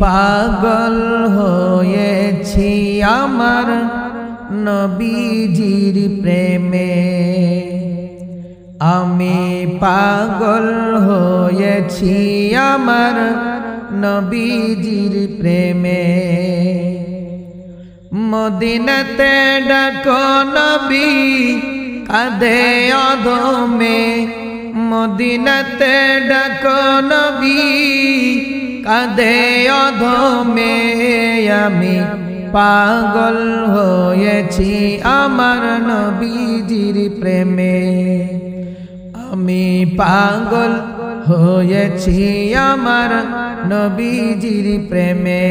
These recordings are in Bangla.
পাগল হয়েছি আমার নবীজির প্রেমে, আমি পাগল হয়েছি আমার নবীজির প্রেমে। মদিনাতে ডাকো নবী কাঁদে অধমে, মদিনাতে ডাকো নবী কাঁদে অধমে। আমি পাগল হয়েছি আমার নবীজির প্রেমে, আমি পাগল হয়েছি আমার নবীজির প্রেমে,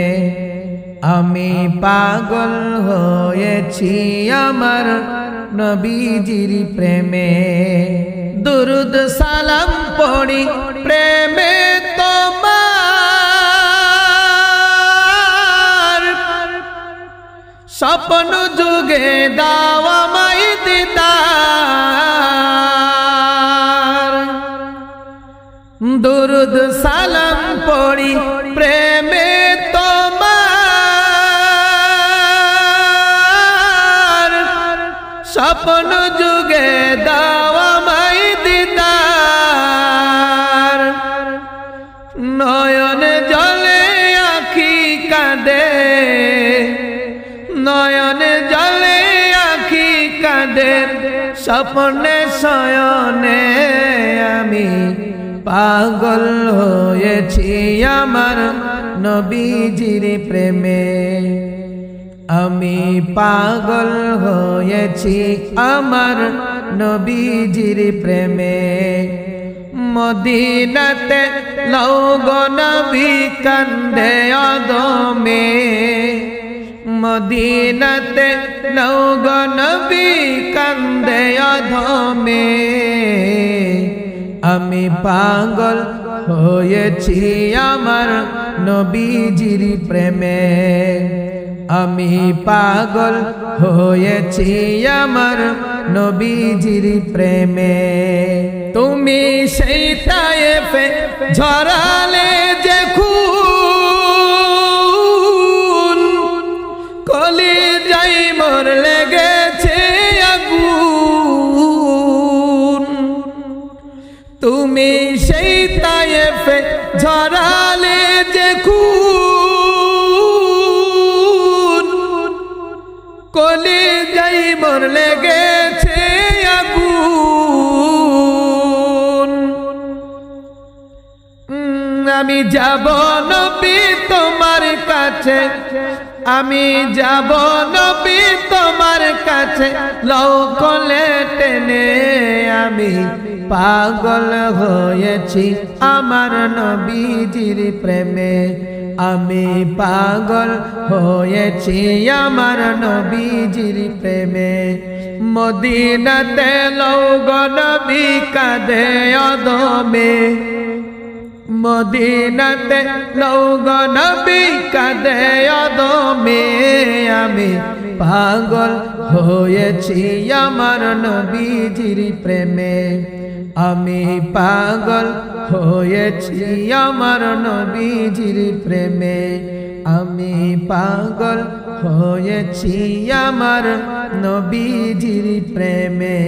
আমি পাগল হয়েছি আমার নবীজির প্রেমে। দুরুদ সালাম পড়ি প্রেমে তোমার, স্বপ্ন যুগে দাও আমায় দিদার। দুরুদ সালাম পড়ি প্রেমে তোমার, স্বপ্ন যুগে দাও আমায় দিদার। নয়ন জলে আখি কাঁদে, নয়ন জলে আখি কাঁদে, স্বপ্নে শয়নে আমি পাগল হয়েছি আমার নবীজির প্রেমে, আমি পাগল হয়েছি আমার নবীজির প্রেমে। মদিনাতে লওগো নবী কান্দে অধমে, মদিনাতে লওগো নবী কান্দে অধমে। আমি পাগল হয়েছি আমার নবীজির প্রেমে, আমি পাগল হয়েছি আমার নবীজির প্রেমে। তুমি সেই তায়েফে ঝরালে যে খুন, কলিজায় মোর লেগেছে আগুন। তুমি সেই তায়েফে ঝরালে যে খুন, কলিজায় মোর লেগেছে আগুন। আমি যাব নবী তোমার কাছে, আমি যাব নবী তোমার কাছে, লও কোলে টেনে। আমি পাগল হয়েছি আমার নবীজির প্রেমে, আমি পাগল হয়েছি আমার নবীজির প্রেমে। মদিনাতে লওগো নবী কাঁদে অধমে, মদিনাতে লওগো নবী কাঁদে অধমে। আমি পাগল হয়েছি আমার নবীজির প্রেমে, আমি পাগল হয়েছি আমার নবীজির প্রেমে, আমি পাগল হয়েছি আমার নবীজির প্রেমে।